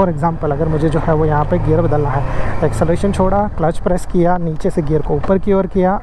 For example अगर मुझे जो है वो यहाँ पे गियर बदलना है, एक्सेलरेशन छोड़ा, क्लच प्रेस किया, नीचे से गियर को ऊपर की ओर किया,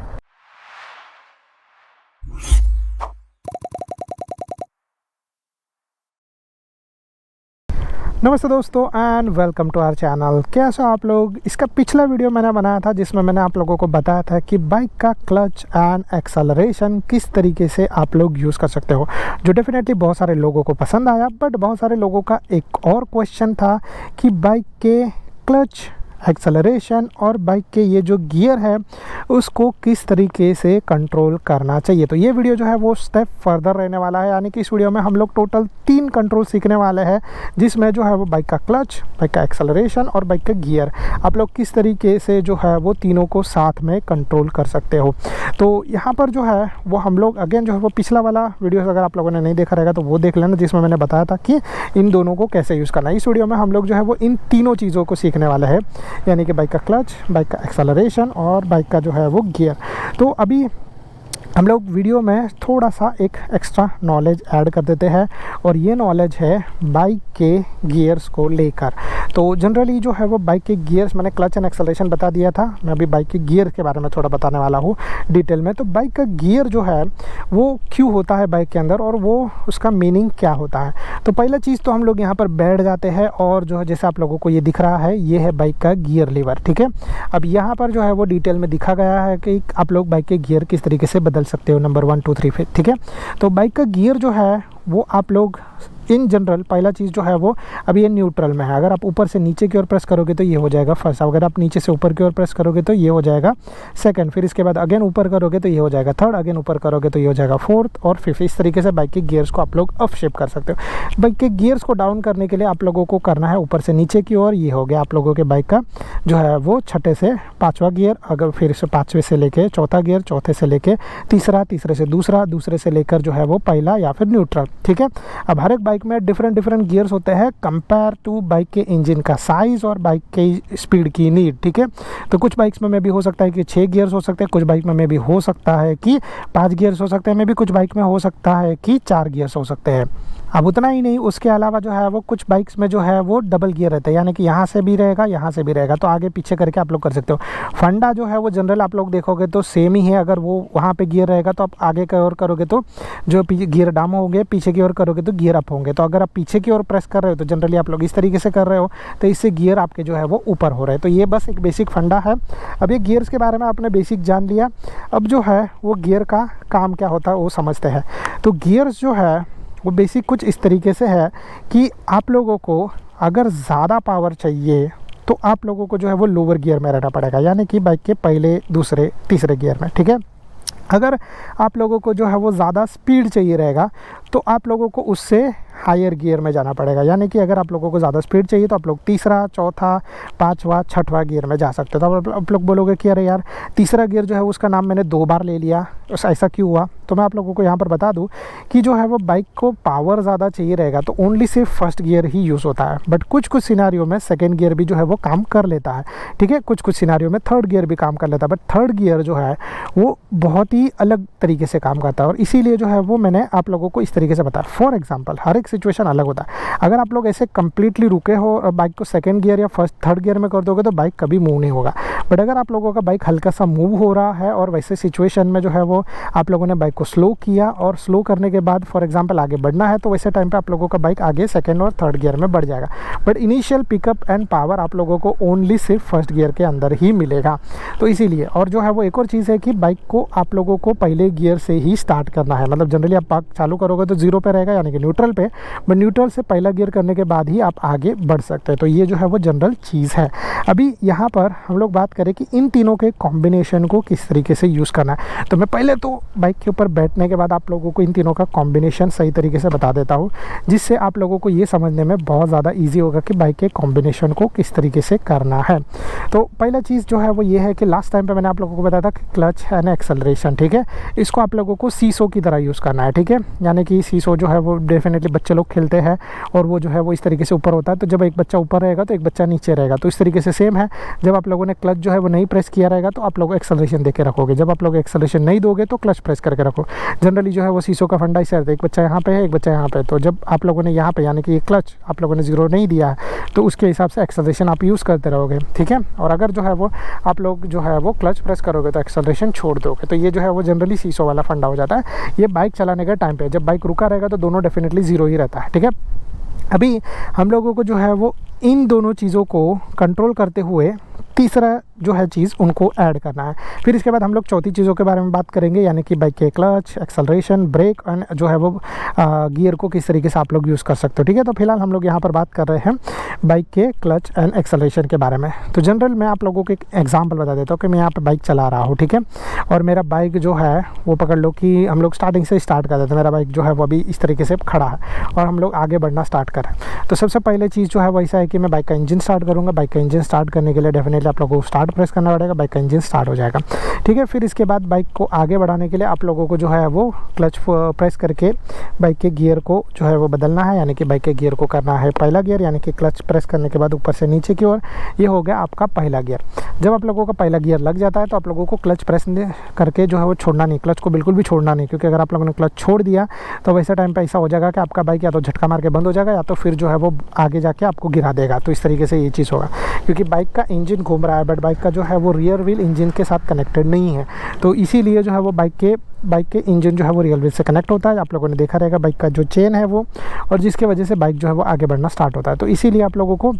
नमस्ते दोस्तों and welcome to our channel. कैसे हो आप लोग? इसका पिछला वीडियो मैंने बनाया था जिसमें मैंने आप लोगों को बताया था कि बाइक का क्लच एंड एक्सेलरेशन किस तरीके से आप लोग यूज़ कर सकते हो, जो डेफिनेटली बहुत सारे लोगों को पसंद आया। बट बहुत सारे लोगों का एक और क्वेश्चन था कि बाइक के क्लच, एक्सेलरेशन और बाइक के ये जो गियर है उसको किस तरीके से कंट्रोल करना चाहिए। तो ये वीडियो जो है वो स्टेप फर्दर रहने वाला है, यानी कि इस वीडियो में हम लोग टोटल 3 कंट्रोल सीखने वाले हैं, जिसमें जो है वो बाइक का क्लच, बाइक का एक्सेलरेशन और बाइक का गियर आप लोग किस तरीके से जो है वो तीनों को साथ में कंट्रोल कर सकते हो। तो यहाँ पर जो है वो हम लोग अगेन जो है वो पिछला वाला वीडियो अगर आप लोगों ने नहीं देखा रहेगा तो वो देख लेना, जिसमें मैंने बताया था कि इन दोनों को कैसे यूज़ करना है। इस वीडियो में हम लोग जो है वो इन तीनों चीज़ों को सीखने वाले हैं, यानी कि बाइक का क्लच, बाइक का एक्सेलरेशन और बाइक का जो है वो गियर। तो अभी हम लोग वीडियो में थोड़ा सा एक एक्स्ट्रा नॉलेज ऐड कर देते हैं, और ये नॉलेज है बाइक के गियर्स को लेकर। तो जनरली जो है वो बाइक के गियर्स, मैंने क्लच एंड एक्सेलरेशन बता दिया था, मैं अभी बाइक के गियर के बारे में थोड़ा बताने वाला हूँ डिटेल में। तो बाइक का गियर जो है वो क्यों होता है बाइक के अंदर, और वो उसका मीनिंग क्या होता है। तो पहला चीज़ तो हम लोग यहाँ पर बैठ जाते हैं, और जो है जैसे आप लोगों को ये दिख रहा है, ये है बाइक का गियर लीवर, ठीक है। अब यहाँ पर जो है वो डिटेल में दिखा गया है कि आप लोग बाइक के गियर किस तरीके से बदल सकते हो, नंबर 1 2 3, ठीक है। तो बाइक का गियर जो है वो आप लोग इन जनरल, पहला चीज़ जो है वो अभी ये न्यूट्रल में है। अगर आप ऊपर से नीचे की ओर प्रेस करोगे तो ये हो जाएगा फर्स्ट, अगर आप नीचे से ऊपर की ओर प्रेस करोगे तो ये हो जाएगा सेकंड, फिर इसके बाद अगेन ऊपर करोगे तो ये हो जाएगा थर्ड, अगेन ऊपर करोगे तो ये हो जाएगा फोर्थ और फिफ्थ। इस तरीके से बाइक के गियर्स को आप लोग अप शिफ्ट कर सकते हो। बाइक के गियर्स को डाउन करने के लिए आप लोगों को करना है ऊपर से नीचे की ओर। ये हो गया आप लोगों के बाइक का जो है वो छठे से पाँचवा गियर, अगर फिर से पाँचवें से लेके चौथा गियर, चौथे से लेके तीसरा, तीसरे से दूसरा, दूसरे से लेकर जो है वो पहला या फिर न्यूट्रल, ठीक है। अब हर एक बाइक में डिफरेंट गियर्स होते हैं कंपेयर टू बाइक के इंजन का साइज़ और बाइक के स्पीड की नीड, ठीक है। तो कुछ बाइक्स में भी हो सकता है कि 6 गियर्स हो सकते हैं, कुछ बाइक में भी हो सकता है कि 5 गियर्स हो सकते हैं, में भी कुछ बाइक में हो सकता है कि 4 गियर्स हो सकते हैं। अब उतना ही नहीं, उसके अलावा जो है वो कुछ बाइक्स में जो है वो डबल गियर रहता है, यानी कि यहाँ से भी रहेगा, यहाँ से भी रहेगा, तो आगे पीछे करके आप लोग कर सकते हो। फंडा जो है वो जनरल आप लोग देखोगे तो सेम ही है। अगर वो वहाँ पे गियर रहेगा तो आप आगे की ओर करोगे तो जो गियर डाउन होंगे, पीछे की ओर करोगे तो गियर अप होंगे। तो अगर आप पीछे की ओर प्रेस कर रहे हो तो जनरली आप लोग इस तरीके से कर रहे हो, तो इससे गियर आपके जो है वो ऊपर हो रहे हैं। तो ये बस एक बेसिक फंडा है। अब ये गियर्स के बारे में आपने बेसिक जान लिया, अब जो है वो गियर का काम क्या होता है वो समझते हैं। तो गियर्स जो है वो बेसिक कुछ इस तरीके से है कि आप लोगों को अगर ज़्यादा पावर चाहिए तो आप लोगों को जो है वो लोअर गियर में रहना पड़ेगा, यानी कि बाइक के पहले, दूसरे, तीसरे गियर में, ठीक है। अगर आप लोगों को जो है वो ज़्यादा स्पीड चाहिए रहेगा तो आप लोगों को उससे हायर गियर में जाना पड़ेगा, यानी कि अगर आप लोगों को ज़्यादा स्पीड चाहिए तो आप लोग तीसरा, चौथा, पाँचवा, छठवां गियर में जा सकते हो। तो आप लोग बोलोगे कि अरे यार तीसरा गियर जो है उसका नाम मैंने 2 बार ले लिया, ऐसा क्यों हुआ? तो मैं आप लोगों को यहाँ पर बता दूँ कि जो है वो बाइक को पावर ज़्यादा चाहिए रहेगा तो ओनली सिर्फ फर्स्ट गियर ही यूज़ होता है, बट कुछ सिनारियों में सेकेंड गियर भी जो है वो काम कर लेता है, ठीक है। कुछ सिनारियों में थर्ड गियर भी काम कर लेता है, बट थर्ड गियर जो है वो बहुत ही अलग तरीके से काम करता है, और इसीलिए जो है वो मैंने आप लोगों को इस तरीके से बताया। फॉर एग्जांपल हर एक सिचुएशन अलग होता है। अगर आप लोग ऐसे कंप्लीटली रुके हो और बाइक को सेकंड गियर या फर्स्ट थर्ड गियर में कर दोगे तो बाइक कभी मूव नहीं होगा। बट अगर आप लोगों का बाइक हल्का सा मूव हो रहा है और वैसे सिचुएशन में जो है वो आप लोगों ने बाइक को स्लो किया, और स्लो करने के बाद फॉर एग्जांपल आगे बढ़ना है, तो वैसे टाइम पे आप लोगों का बाइक आगे सेकंड और थर्ड गियर में बढ़ जाएगा। But initial pickup and power आप लोगों को ओनली सिर्फ फर्स्ट गियर के अंदर ही मिलेगा। तो इसीलिए, और जो है वो एक और चीज़ है कि बाइक को आप लोगों को पहले गियर से ही स्टार्ट करना है। मतलब जनरली आप बाइक चालू करोगे तो 0 पे रहेगा, यानी कि न्यूट्रल पे, बट न्यूट्रल से पहला गियर करने के बाद ही आप आगे बढ़ सकते हैं। तो ये जो है वो जनरल चीज़ है। अभी यहाँ पर हम लोग बात करें कि इन तीनों के कॉम्बिनेशन को किस तरीके से यूज़ करना है। तो मैं पहले तो बाइक के ऊपर बैठने के बाद आप लोगों को इन तीनों का कॉम्बिनेशन सही तरीके से बता देता हूँ, जिससे आप लोगों को ये समझने में बहुत ज़्यादा ईजी होगा कि बाइक के कॉम्बिनेशन को किस तरीके से करना है। तो पहला चीज़ जो है वो ये है कि लास्ट टाइम पे मैंने आप लोगों को बताया था कि क्लच एंड एक्सेलरेशन, ठीक है। इसको आप लोगों को सीसो की तरह यूज़ करना है, ठीक है। यानी कि सीसो जो है वो डेफिनेटली बच्चे लोग खेलते हैं और वो जो है वो इस तरीके से ऊपर होता है, तो जब एक बच्चा ऊपर रहेगा तो एक बच्चा नीचे रहेगा। तो इस तरीके से सेम है, जब आप लोगों ने क्लच जो है वो नहीं प्रेस किया रहेगा तो आप लोग एक्सेलरेशन दे के रखोगे, जब आप लोग एक्सेलरेशन नहीं दोगे तो क्लच प्रेस करके रखो। जनरली जो है वो सीसो का फंडा इससे रहता है, एक बच्चा यहाँ पे है, एक बच्चा यहाँ पे, तो जब आप लोगों ने यहाँ पे यानी कि ये क्लच आप लोगों ने 0 नहीं दिया है तो उसके हिसाब से एक्सेलरेशन आप यूज़ करते रहोगे, ठीक है। और अगर जो है वो आप लोग जो है वो क्लच प्रेस करोगे तो एक्सेलरेशन छोड़ दोगे, तो ये जो है वो जनरली सीसो वाला फंडा हो जाता है। ये बाइक चलाने के टाइम पे, जब बाइक रुका रहेगा तो दोनों डेफिनेटली 0 ही रहता है, ठीक है। अभी हम लोगों को जो है वो इन दोनों चीज़ों को कंट्रोल करते हुए तीसरा जो है चीज़ उनको ऐड करना है। फिर इसके बाद हम लोग चौथी चीज़ों के बारे में बात करेंगे, यानी कि बाइक के क्लच, एक्सेलरेशन, ब्रेक एंड जो है वो गियर को किस तरीके से आप लोग यूज़ कर सकते हो, ठीक है। तो फिलहाल हम लोग यहाँ पर बात कर रहे हैं बाइक के क्लच एंड एक्सेलरेशन के बारे में। तो जनरल मैं आप लोगों को एक एग्जांपल बता देता हूँ कि मैं यहाँ पर बाइक चला रहा हूँ, ठीक है, और मेरा बाइक जो है वो पकड़ लो कि हम लोग स्टार्टिंग से स्टार्ट कर देते हैं। मेरा बाइक जो है वो अभी इस तरीके से खड़ा है और हम लोग आगे बढ़ना स्टार्ट करें। तो सबसे पहले चीज़ जो है वो ऐसा है कि मैं बाइक का इंजन स्टार्ट करूँगा। बाइक का इंजन स्टार्ट करने के लिए डेफिनेटली आप लोगों को स्टार्ट प्रेस करना पड़ेगा, बाइक का इंजन स्टार्ट हो जाएगा, ठीक है। फिर इसके बाद बाइक को आगे बढ़ाने के लिए आप लोगों को जो है वो क्लच प्रेस करके बाइक के गियर को जो है वो बदलना है, यानी कि बाइक के गियर को करना है पहला गियर, यानी कि क्लच प्रेस करने के बाद ऊपर से नीचे की ओर, ये हो गया आपका पहला गियर। जब आप लोगों का पहला गियर लग जाता है तो आप लोगों को क्लच प्रेस करके जो है वो छोड़ना नहीं, क्लच को बिल्कुल भी छोड़ना नहीं, क्योंकि अगर आप लोगों ने क्लच छोड़ दिया तो वैसे टाइम पे ऐसा हो जाएगा कि आपका बाइक या तो झटका मार के बंद हो जाएगा या तो फिर जो है वो आगे जाके आपको गिरा देगा। तो इस तरीके से ये चीज़ होगा, क्योंकि बाइक का इंजन घूम रहा है बट बाइक का जो है वो रियर व्हील इंजन के साथ कनेक्टेड नहीं है, तो इसीलिए जो है वो बाइक के इंजन जो है वो रियर व्हील से कनेक्ट होता है। आप लोगों ने देखा रहेगा बाइक का जो चेन है वो, और जिसके वजह से बाइक जो है वो आगे बढ़ना स्टार्ट होता है। तो इसीलिए आप लोगों को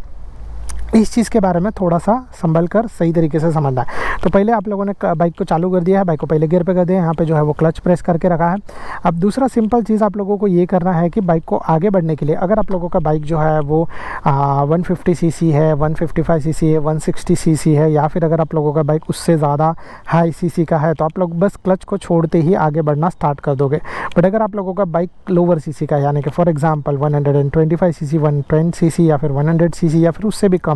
इस चीज़ के बारे में थोड़ा सा संभल कर सही तरीके से समझना है। तो पहले आप लोगों ने बाइक को चालू कर दिया है, बाइक को पहले गियर पे कर दिया, यहाँ पे जो है वो क्लच प्रेस करके रखा है। अब दूसरा सिंपल चीज़ आप लोगों को ये करना है कि बाइक को आगे बढ़ने के लिए, अगर आप लोगों का बाइक जो है वो 150 सीसी है, 155 सीसी है, 160 सीसी है, या फिर अगर आप लोगों का बाइक उससे ज़्यादा हाई सीसी का है तो आप लोग बस क्लच को छोड़ते ही आगे बढ़ना स्टार्ट कर दोगे। बट अगर आप लोगों का बाइक लोअर सीसी का है, यानी कि फॉर एग्जांपल 125 सीसी, 110 सीसी या फिर 100 सीसी या फिर उससे भी कम,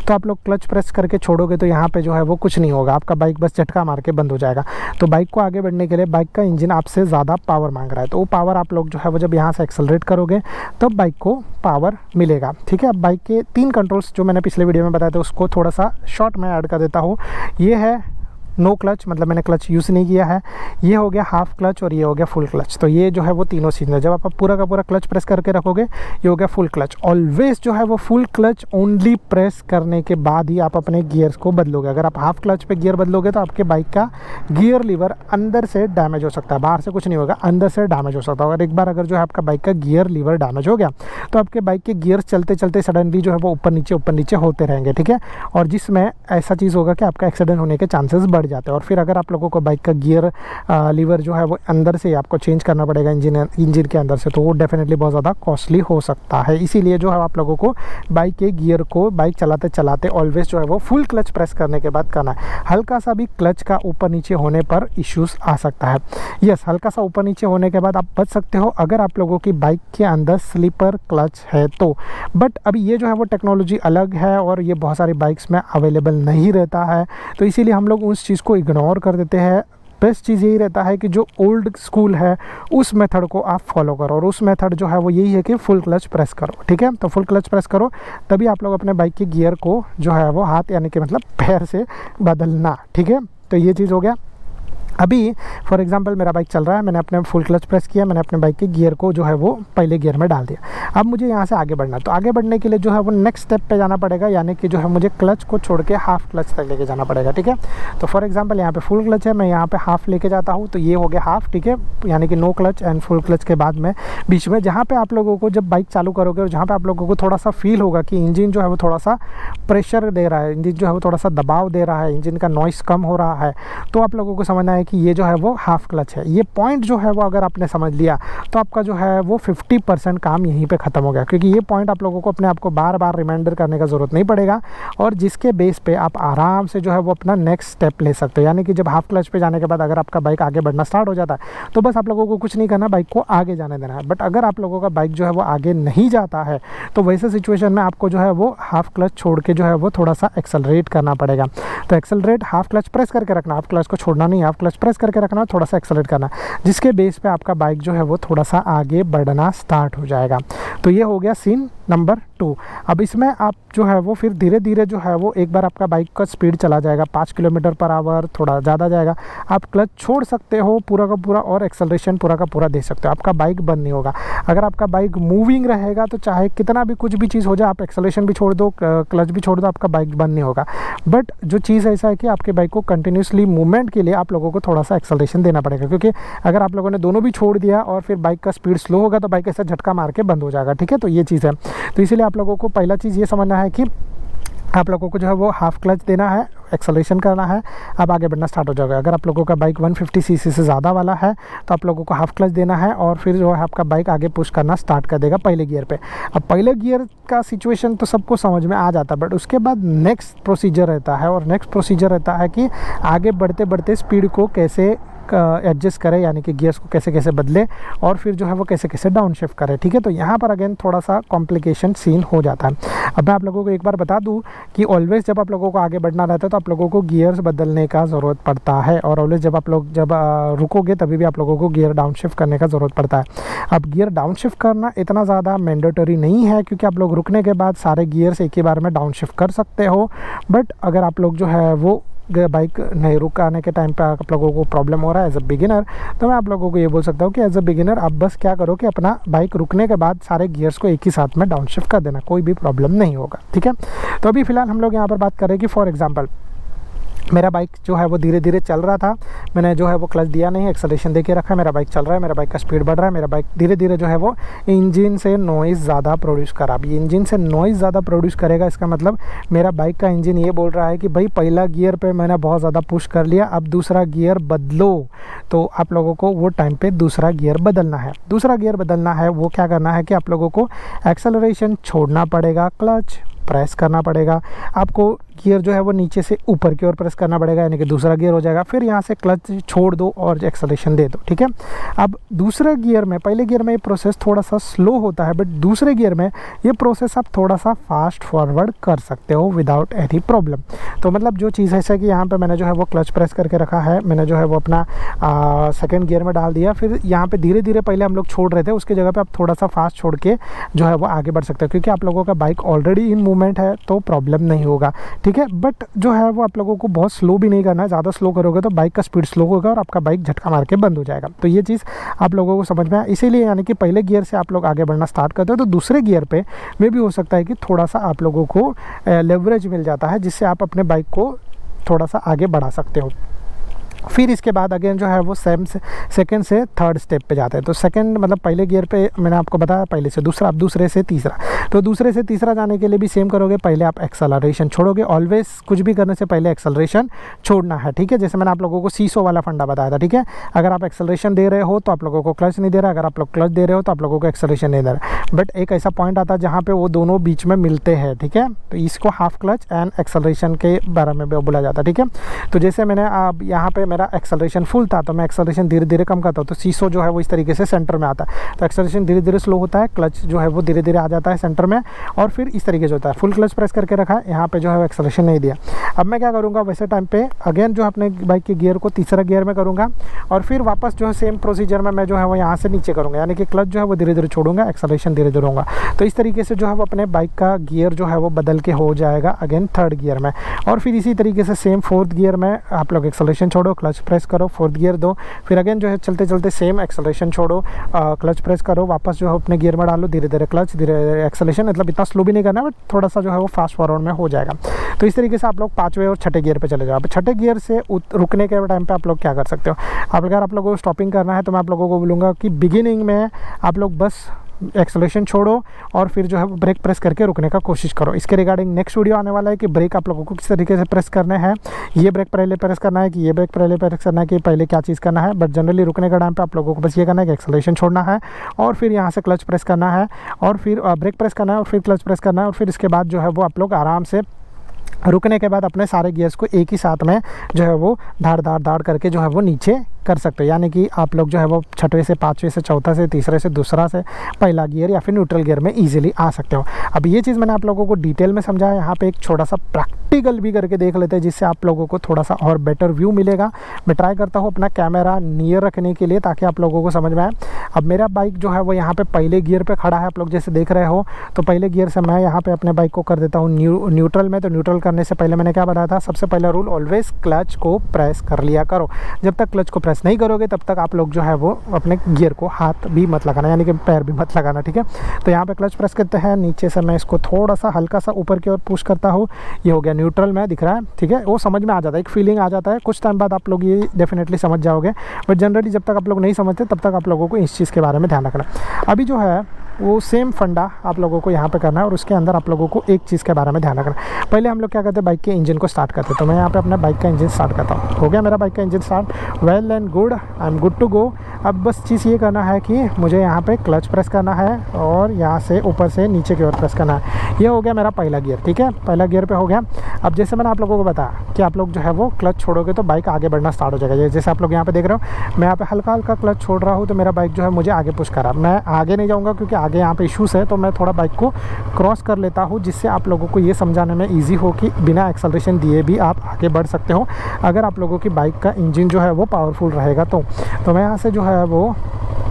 तो आप लोग क्लच प्रेस करके छोड़ोगे तो यहाँ पे जो है वो कुछ नहीं होगा, आपका बाइक बस झटका मार के बंद हो जाएगा। तो बाइक को आगे बढ़ने के लिए बाइक का इंजन आपसे ज़्यादा पावर मांग रहा है, तो वो पावर आप लोग जो है वो जब यहाँ से एक्सेलरेट करोगे तब बाइक को पावर मिलेगा, ठीक है। अब बाइक के 3 कंट्रोल्स जो मैंने पिछले वीडियो में बताया था उसको थोड़ा सा शॉर्ट में ऐड कर देता हूँ। ये है नो क्लच, मतलब मैंने क्लच यूज़ नहीं किया है, ये हो गया हाफ क्लच और ये हो गया फुल क्लच। तो ये जो है वो तीनों चीज़ है, जब आप पूरा का पूरा क्लच प्रेस करके रखोगे ये हो गया फुल क्लच। ऑलवेज जो है वो फुल क्लच ओनली प्रेस करने के बाद ही आप अपने गियर्स को बदलोगे। अगर आप हाफ क्लच पे गियर बदलोगे तो आपके बाइक का गियर लीवर अंदर से डैमेज हो सकता है, बाहर से कुछ नहीं होगा, अंदर से डैमेज हो सकता है। और एक बार अगर जो है आपका बाइक का गियर लीवर डैमेज हो गया तो आपके बाइक के गियर्स चलते चलते सडनली जो है वो ऊपर नीचे होते रहेंगे, ठीक है। और जिसमें ऐसा चीज़ होगा कि आपका एक्सीडेंट होने के चांसेस बढ़ जाते हैं। और फिर अगर आप लोगों को बाइक का गियर लीवर जो है वो अंदर से आपको चेंज करना पड़ेगा इंजन के अंदर से, तो वो डेफिनेटली बहुत ज़्यादा कॉस्टली हो सकता है। इसीलिए जो है आप लोगों को बाइक के गियर को बाइक चलाते चलाते ऑलवेज जो है वो फुल क्लच प्रेस करने के बाद करना है। हल्का सा भी क्लच का ऊपर नीचे होने पर इश्यूज़ आ सकता है। यस, हल्का सा ऊपर नीचे होने के बाद आप बच सकते हो अगर आप लोगों की बाइक के अंदर स्लीपर क्लच है तो। बट अभी ये जो है वो टेक्नोलॉजी अलग है और ये बहुत सारी बाइक्स में अवेलेबल नहीं रहता है, तो इसीलिए हम लोग उस चीज़ को इग्नोर कर देते हैं। बेस्ट चीज़ यही रहता है कि जो ओल्ड स्कूल है उस मेथड को आप फॉलो करो, और उस मेथड जो है वो यही है कि फुल क्लच प्रेस करो, ठीक है। तो फुल क्लच प्रेस करो तभी आप लोग अपने बाइक के गियर को जो है वो हाथ यानी कि मतलब पैर से बदलना, ठीक है। तो ये चीज़ हो गया। अभी फॉर एग्जांपल मेरा बाइक चल रहा है, मैंने अपने फुल क्लच प्रेस किया, मैंने अपने बाइक के गियर को जो है वो पहले गियर में डाल दिया। अब मुझे यहाँ से आगे बढ़ना, तो आगे बढ़ने के लिए जो है वो नेक्स्ट स्टेप पे जाना पड़ेगा, यानी कि जो है मुझे क्लच को छोड़ के हाफ क्लच तक लेके जाना पड़ेगा, ठीक है। तो फॉर एग्जांपल यहाँ पे फुल क्लच है, मैं यहाँ पे हाफ लेके जाता हूँ, तो ये हो गया हाफ, ठीक है। यानी कि no clutch and full clutch के बाद में बीच में जहाँ पे आप लोगों को जब बाइक चालू करोगे और जहाँ पे आप लोगों को थोड़ा सा फील होगा कि इंजन जो है वो थोड़ा सा प्रेशर दे रहा है, इंजन जो है वो थोड़ा सा दबाव दे रहा है, इंजन का नॉइस कम हो रहा है, तो आप लोगों को समझना है कि ये जो है वो हाफ क्लच है। ये पॉइंट जो है वो अगर आपने समझ लिया तो आपका जो है वो 50% काम यहीं पे ख़त्म हो गया, क्योंकि ये पॉइंट आप लोगों को अपने आप को बार बार रिमाइंडर करने का ज़रूरत नहीं पड़ेगा, और जिसके बेस पे आप आराम से जो है वो अपना नेक्स्ट स्टेप ले सकते हो। यानी कि जब हाफ क्लच पे जाने के बाद अगर आपका बाइक आगे बढ़ना स्टार्ट हो जाता है तो बस आप लोगों को कुछ नहीं करना, बाइक को आगे जाने देना है। बट अगर आप लोगों का बाइक जो है वो आगे नहीं जाता है तो वैसे सिचुएशन में आपको जो है वो हाफ क्लच छोड़ के जो है वो थोड़ा सा एक्सेलरेट करना पड़ेगा। तो एक्सेलरेट हाफ क्लच प्रेस करके रखना, हाफ क्लच को छोड़ना नहीं, हाफ क्लच प्रेस करके रखना है, थोड़ा सा एक्सेलरेट करना है, जिसके बेस पे आपका बाइक जो है वो थोड़ा सा आगे बढ़ना स्टार्ट हो जाएगा। तो ये हो गया सीन नंबर 2। अब इसमें आप जो है वो फिर धीरे धीरे जो है वो एक बार आपका बाइक का स्पीड चला जाएगा 5 किलोमीटर पर आवर, थोड़ा ज़्यादा जाएगा, आप क्लच छोड़ सकते हो पूरा का पूरा और एक्सेलरेशन पूरा का पूरा दे सकते हो, आपका बाइक बंद नहीं होगा। अगर आपका बाइक मूविंग रहेगा तो चाहे कितना भी कुछ भी चीज़ हो जाए, आप एक्सेलरेशन भी छोड़ दो, क्लच भी छोड़ दो, आपका बाइक बंद नहीं होगा। बट जो चीज़ ऐसा है कि आपके बाइक को कंटिन्यूसली मूवमेंट के लिए आप लोगों को थोड़ा सा एक्सेलरेशन देना पड़ेगा, क्योंकि अगर आप लोगों ने दोनों भी छोड़ दिया और फिर बाइक का स्पीड स्लो होगा तो बाइक ऐसा झटका मार के बंद हो जाएगा। ठीक है, तो ये चीज़ है। तो इसीलिए आप लोगों को पहला चीज़ ये समझना है कि आप लोगों को जो है वो हाफ क्लच देना है, एक्सेलरेशन करना है, अब आगे बढ़ना स्टार्ट हो जाएगा। अगर आप लोगों का बाइक 150 सीसी से ज़्यादा वाला है तो आप लोगों को हाफ क्लच देना है और फिर जो है आपका बाइक आगे पुश करना स्टार्ट कर देगा पहले गियर पे। अब पहले गियर का सिचुएशन तो सबको समझ में आ जाता है, बट उसके बाद नेक्स्ट प्रोसीजर रहता है, और नेक्स्ट प्रोसीजर रहता है कि आगे बढ़ते बढ़ते स्पीड को कैसे एडजस्ट करें, यानी कि गियर्स को कैसे कैसे बदले और फिर जो है वो कैसे कैसे डाउन शिफ्ट करें। ठीक है, तो यहाँ पर अगेन थोड़ा सा कॉम्प्लिकेशन सीन हो जाता है। अब मैं आप लोगों को एक बार बता दूँ कि ऑलवेज जब आप लोगों को आगे बढ़ना रहता है तो आप लोगों को गियर्स बदलने का ज़रूरत पड़ता है, और ऑलवेज जब आप लोग रुकोगे तभी भी आप लोगों को गियर डाउन शिफ्ट करने का ज़रूरत पड़ता है। अब गियर डाउन शिफ्ट करना इतना ज़्यादा मैंडेटरी नहीं है, क्योंकि आप लोग रुकने के बाद सारे गियर्स एक ही बार में डाउन शिफ्ट कर सकते हो। बट अगर आप लोग जो है वो बाइक नहीं रुक आने के टाइम पे आप लोगों को प्रॉब्लम हो रहा है एज अ बिगिनर, तो मैं आप लोगों को ये बोल सकता हूँ कि एज अ बिगिनर आप बस क्या करो कि अपना बाइक रुकने के बाद सारे गियर्स को एक ही साथ में डाउन शिफ्ट कर देना, कोई भी प्रॉब्लम नहीं होगा। ठीक है, तो अभी फ़िलहाल हम लोग यहाँ पर बात कर रहे हैं कि फॉर एग्जांपल मेरा बाइक जो है वो धीरे धीरे चल रहा था, मैंने जो है वो क्लच दिया नहीं, एक्सेलरेशन दे के रखा है, मेरा बाइक चल रहा है, मेरा बाइक का स्पीड बढ़ रहा है, मेरा बाइक धीरे धीरे जो है वो इंजन से नॉइज़ ज़्यादा प्रोड्यूस करा। अब ये इंजन से नॉइज़ ज़्यादा प्रोड्यूस करेगा, इसका मतलब मेरा बाइक का इंजन ये बोल रहा है कि भाई पहला गियर पे मैंने बहुत ज़्यादा पुश कर लिया, अब दूसरा गियर बदलो। तो आप लोगों को वो टाइम पे दूसरा गियर बदलना है। दूसरा गियर बदलना है वो क्या करना है कि आप लोगों को एक्सेलरेशन छोड़ना पड़ेगा, क्लच प्रेस करना पड़ेगा, आपको गियर जो है वो नीचे से ऊपर की ओर प्रेस करना पड़ेगा, यानी कि दूसरा गियर हो जाएगा। फिर यहाँ से क्लच छोड़ दो और एक्सेलरेशन दे दो। ठीक है, अब दूसरे गियर में, पहले गियर में ये प्रोसेस थोड़ा सा स्लो होता है, बट दूसरे गियर में ये प्रोसेस आप थोड़ा सा फास्ट फॉरवर्ड कर सकते हो विदाउट एनी प्रॉब्लम। तो मतलब जो चीज़ है ऐसा कि यहाँ पे मैंने जो है वो क्लच प्रेस करके रखा है, मैंने जो है वो अपना सेकेंड गियर में डाल दिया, फिर यहाँ पे धीरे धीरे पहले हम लोग छोड़ रहे थे, उसकी जगह पे आप थोड़ा सा फास्ट छोड़ के जो है वो आगे बढ़ सकते हो, क्योंकि आप लोगों का बाइक ऑलरेडी इन मूवमेंट है तो प्रॉब्लम नहीं होगा। ठीक है, बट जो है वो आप लोगों को बहुत स्लो भी नहीं करना है, ज़्यादा स्लो करोगे तो बाइक का स्पीड स्लो होगा और आपका बाइक झटका मार के बंद हो जाएगा। तो ये चीज़ आप लोगों को समझ में आया, इसीलिए यानी कि पहले गियर से आप लोग आगे बढ़ना स्टार्ट करते हो तो दूसरे गियर पे में भी हो सकता है कि थोड़ा सा आप लोगों को लेवरेज मिल जाता है, जिससे आप अपने बाइक को थोड़ा सा आगे बढ़ा सकते हो। फिर इसके बाद अगेन जो है वो सेकंड से थर्ड स्टेप पे जाते हैं। तो सेकंड मतलब पहले गियर पे मैंने आपको बताया पहले से दूसरा, अब दूसरे से तीसरा। तो दूसरे से तीसरा जाने के लिए भी सेम करोगे, पहले आप एक्सेलरेशन छोड़ोगे। ऑलवेज कुछ भी करने से पहले एक्सेलरेशन छोड़ना है। ठीक है, जैसे मैंने आप लोगों को सीसो वाला फंडा बताया था। ठीक है, अगर आप एक्सेलरेशन दे रहे हो तो आप लोगों को क्लच नहीं दे रहा, अगर आप लोग क्लच दे रहे हो तो आप लोगों को एक्सेलरेशन नहीं दे रहा। बट एक ऐसा पॉइंट आता है जहाँ पे वो दोनों बीच में मिलते हैं। ठीक है, तो इसको हाफ क्लच एंड एक्सेलरेशन के बारे में बोला जाता है। ठीक है, तो जैसे मैंने अब यहाँ पे मेरा एक्सेलरेशन फुल था तो मैं एक्सेलरेशन धीरे धीरे कम करता हूँ, तो सीसो जो है वो इस तरीके से सेंटर में आता है। तो एक्सेलरेशन धीरे धीरे स्लो होता है, क्लच जो है वो धीरे धीरे आ जाता है सेंटर में, और फिर इस तरीके से होता है। फुल क्लच प्रेस करके रखा है, यहाँ पे जो है वो एक्सेलरेशन नहीं दिया। अब मैं क्या करूँगा, वैसे टाइम पे अगेन जो अपने बाइक के गियर को तीसरा गियर में करूँगा, और फिर वापस जो है सेम प्रोसीजर में मैं जो है वो यहाँ से नीचे करूँगा, यानी कि क्लच जो है वो धीरे धीरे छोड़ूंगा, एक्सेलरेशन धीरे धीरे होगा। तो इस तरीके से जो है वो अपने बाइक का गियर जो है वो बदल के हो जाएगा अगेन थर्ड गियर में। और फिर इसी तरीके से सेम फोर्थ गियर में आप लोग एक्सेलरेशन छोड़ो, क्लच प्रेस करो, फोर्थ गियर दो, फिर अगेन जो है चलते चलते सेम एक्सेलरेशन छोड़ो, क्लच प्रेस करो, वापस जो है अपने गियर में डालो, धीरे धीरे क्लच, धीरे धीरे एक्सेलरेशन। मतलब इतना स्लो भी नहीं करना, बट थोड़ा सा जो है वो फास्ट फॉरवर्ड में हो जाएगा। तो इस तरीके से आप लोग पाँचवें और छठे गियर पे चले जाओ। अब छठे गियर से रुकने के टाइम पे आप लोग क्या कर सकते हो, अगर आप लोगों को स्टॉपिंग करना है तो मैं आप लोगों को बोलूँगा कि बिगिनिंग में आप लोग बस एक्सेलरेशन छोड़ो और फिर जो है ब्रेक प्रेस करके रुकने का कोशिश करो। इसके रिगार्डिंग नेक्स्ट वीडियो आने वाला है कि ब्रेक आप लोगों को किस तरीके से प्रेस करने हैं, ये ब्रेक पहले प्रेस करना है कि ये ब्रेक पहले प्रेस करना है कि पहले क्या चीज़ करना है। बट जनरली रुकने का टाइम पे आप लोगों को बस ये करना है कि एक्सेलरेशन छोड़ना है और फिर यहाँ से क्लच प्रेस करना है और फिर ब्रेक प्रेस करना है और फिर क्लच प्रेस करना है, और फिर इसके बाद जो है वो आप लोग आराम से रुकने के बाद अपने सारे गियर्स को एक ही साथ में जो है वो धाड़ करके जो है वो नीचे कर सकते हो, यानी कि आप लोग जो है वो छठवें से पाँचवें से चौथा से तीसरे से दूसरा से पहला गियर या फिर न्यूट्रल गियर में ईजिली आ सकते हो। अब ये चीज़ मैंने आप लोगों को डिटेल में समझाया, यहाँ पे एक छोटा सा प्रैक्टिकल भी करके देख लेते हैं जिससे आप लोगों को थोड़ा सा और बेटर व्यू मिलेगा। मैं ट्राई करता हूँ अपना कैमरा नियर रखने के लिए ताकि आप लोगों को समझ में आए। अब मेरा बाइक जो है वो यहाँ पे पहले गियर पे खड़ा है, आप लोग जैसे देख रहे हो। तो पहले गियर से मैं यहाँ पे अपने बाइक को कर देता हूँ न्यूट्रल में। तो न्यूट्रल करने से पहले मैंने क्या बताया था, सबसे पहला रूल ऑलवेज क्लच को प्रेस कर लिया करो। जब तक क्लच को प्रेस नहीं करोगे तब तक आप लोग जो है वो अपने गियर को हाथ भी मत लगाना, यानी कि पैर भी मत लगाना, ठीक है। तो यहाँ पे क्लच प्रेस करते हैं, नीचे से मैं इसको थोड़ा सा हल्का सा ऊपर की ओर पुश करता हूँ। ये हो गया न्यूट्रल में, दिख रहा है, ठीक है। वो समझ में आ जाता है, एक फीलिंग आ जाता है। कुछ टाइम बाद आप लोग ये डेफिनेटली समझ जाओगे, बट जनरली जब तक आप लोग नहीं समझते तब तक आप लोगों को इस चीज़ के बारे में ध्यान रखना। अभी जो है वो सेम फंडा आप लोगों को यहाँ पे करना है और उसके अंदर आप लोगों को एक चीज़ के बारे में ध्यान रखना। पहले हम लोग क्या करते हैं, बाइक के इंजन को स्टार्ट करते हैं। तो मैं यहाँ पे अपना बाइक का इंजन स्टार्ट करता हूँ। हो गया मेरा बाइक का engine start, well and good, I am good to go. अब बस चीज़ ये करना है कि मुझे यहाँ पे क्लच प्रेस करना है और यहाँ से ऊपर से नीचे की ओर प्रेस करना है। ये हो गया मेरा पहला गियर, ठीक है, पहला गियर पे हो गया। अब जैसे मैंने आप लोगों को बताया कि आप लोग जो है वो क्लच छोड़ोगे तो बाइक आगे बढ़ना स्टार्ट हो जाएगा। जैसे आप लोग यहाँ पे देख रहे हो, मैं यहाँ पे हल्का हल्का क्लच छोड़ रहा हूँ तो मेरा बाइक जो है मुझे आगे पुश कर रहा है। मैं आगे नहीं जाऊँगा क्योंकि आगे यहाँ पे इशूज़ है, तो मैं थोड़ा बाइक को क्रॉस कर लेता हूँ, जिससे आप लोगों को ये समझाने में ईजी हो कि बिना एक्सेलरेशन दिए भी आप आगे बढ़ सकते हो अगर आप लोगों की बाइक का इंजन जो है वो पावरफुल रहेगा। तो मैं यहाँ से जो है वो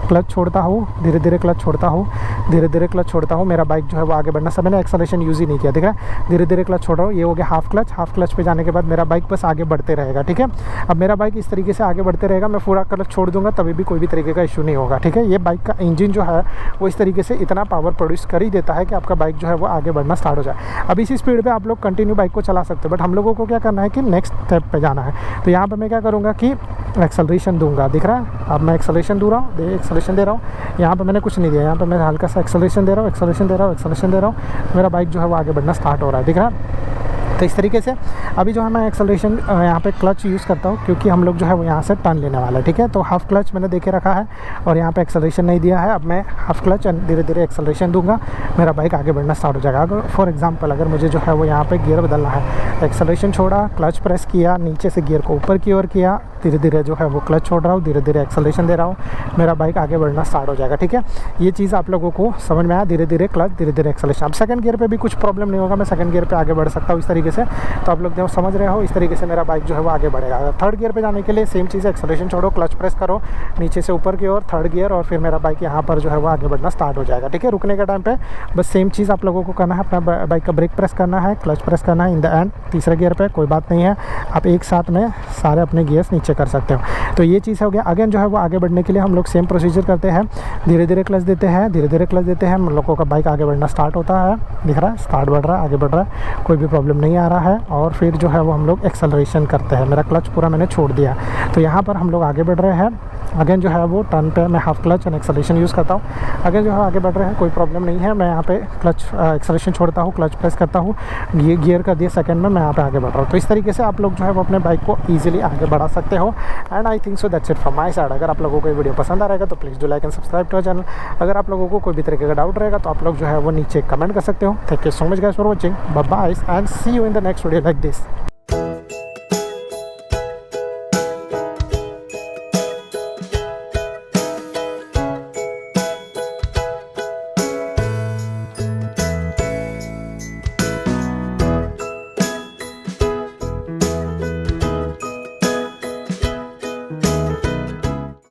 क्लच छोड़ता हूँ, धीरे धीरे क्लच छोड़ता हूँ, धीरे धीरे क्लच छोड़ता हूँ। मेरा बाइक जो है वो आगे बढ़ना, सब मैंने एक्सेलरेशन यूज़ ही नहीं किया, ठीक है। धीरे धीरे क्लच छोड़ रहा हूँ, ये हो गया हाफ क्लच पे जाने के बाद मेरा बाइक बस आगे बढ़ते रहेगा, ठीक है। अब मेरा बाइक इस तरीके से आगे बढ़ते रहेगा, मैं पूरा क्लच छोड़ दूंगा तभी भी कोई भी तरीके का इशू नहीं होगा, ठीक है। ये बाइक का इंजन जो है वो इस तरीके से इतना पावर प्रोड्यूस कर ही देता है कि आपका बाइक जो है वो आगे बढ़ना स्टार्ट हो जाए। अब इसी स्पीड पर आप लोग कंटिन्यू बाइक को चला सकते हो, बट हम लोगों को क्या करना है कि नेक्स्ट स्टेप पर जाना है। तो यहाँ पर मैं क्या करूँगा कि एक्सेलरेशन दूंगा, दिख रहा है। अब मैं एक्सेलरेशन दे रहा हूँ। यहाँ पे मैंने कुछ नहीं दिया, यहाँ पे मैं हल्का सा एक्सेलरेशन दे रहा हूँ, मेरा बाइक जो है वो आगे बढ़ना स्टार्ट हो रहा है, दिख रहा है। तो इस तरीके से अभी जो है मैं एक्सेलरेशन यहाँ पे क्लच यूज़ करता हूँ क्योंकि हम लोग जो है वो यहाँ से टर्न लेने वाला है, ठीक है। तो हाफ क्लच मैंने देखे रखा है और यहाँ पे एक्सेलरेशन नहीं दिया है। अब मैं हाफ क्लच एंड धीरे धीरे एक्सेलरेशन दूंगा, मेरा बाइक आगे बढ़ना स्टार्ट हो जाएगा। अगर फॉर एग्जांपल अगर मुझे जो है वो यहाँ पे गियर बदलना है, एक्सेलरेशन छोड़ा, क्लच प्रेस किया, नीचे से गियर को ऊपर की ओर किया, धीरे धीरे जो है वो क्लच छोड़ रहा हूँ, धीरे धीरे एक्सेलरेशन दे रहा हूँ, मेरा बाइक आगे बढ़ना स्टार्ट हो जाएगा, ठीक है। ये चीज़ आप लोगों को समझ में आया, धीरे धीरे क्लच, धीरे धीरे एक्सेलरेशन। अब सेकंड गियर पे भी कुछ प्रॉब्लम नहीं होगा, मैं सेकंड गियर पे आगे बढ़ सकता हूँ इस तरीके से। तो आप लोग जो समझ रहे हो, इस तरीके से मेरा बाइक जो है वो आगे बढ़ेगा। थर्ड गियर पे जाने के लिए सेम चीज़, एक्सेलरेशन छोड़ो, क्लच प्रेस करो, नीचे से ऊपर की ओर थर्ड गियर, और फिर मेरा बाइक यहाँ पर जो है वो आगे बढ़ना स्टार्ट हो जाएगा, ठीक है। रुकने के टाइम पे बस सेम चीज़ आप लोगों को करना है, अपना बाइक का ब्रेक प्रेस करना है, क्लच प्रेस करना है इन द एंड, तीसरे गियर पे कोई बात नहीं है, आप एक साथ में सारे अपने गियर्स नीचे कर सकते हो। तो ये चीज़ हो गया। अगेन जो है वो आगे बढ़ने के लिए हम लोग सेम प्रोसीजर करते हैं, धीरे धीरे क्लच देते हैं, धीरे धीरे क्लच देते हैं, हम लोगों का बाइक आगे बढ़ना स्टार्ट होता है, दिख रहा है, स्टार्ट बढ़ रहा है, आगे बढ़ रहा है, कोई भी प्रॉब्लम नहीं आ रहा है। और फिर जो है वो हम लोग एक्सेलरेशन करते हैं, मेरा क्लच पूरा मैंने छोड़ दिया, तो यहाँ पर हम लोग आगे बढ़ रहे हैं। अगेन जो है वो टर्न पे मैं half clutch and acceleration use करता हूँ। अगेन जो है आगे बढ़ रहे हैं, कोई प्रॉब्लम नहीं है, मैं यहाँ पे क्लच एक्सेलरेशन छोड़ता हूँ, क्लच प्रेस करता हूँ, ये गियर कर दिया सेकंड में, मैं यहाँ पे आगे बढ़ रहा हूँ। तो इस तरीके से आप लोग जो है वो अपने बाइक को ईजिली आगे बढ़ा सकते हो। And I think so that's it from my side. अगर आप लोगों को ये वीडियो पसंद आ रहेगा तो please do like and subscribe to our channel. अगर आप लोगों को कोई भी तरीके का डाउट रहेगा तो आप लोग जो है वो नीचे कमेंट कर सकते हो। Thank you so much guys for watching, bye bye and see you in the next video like this.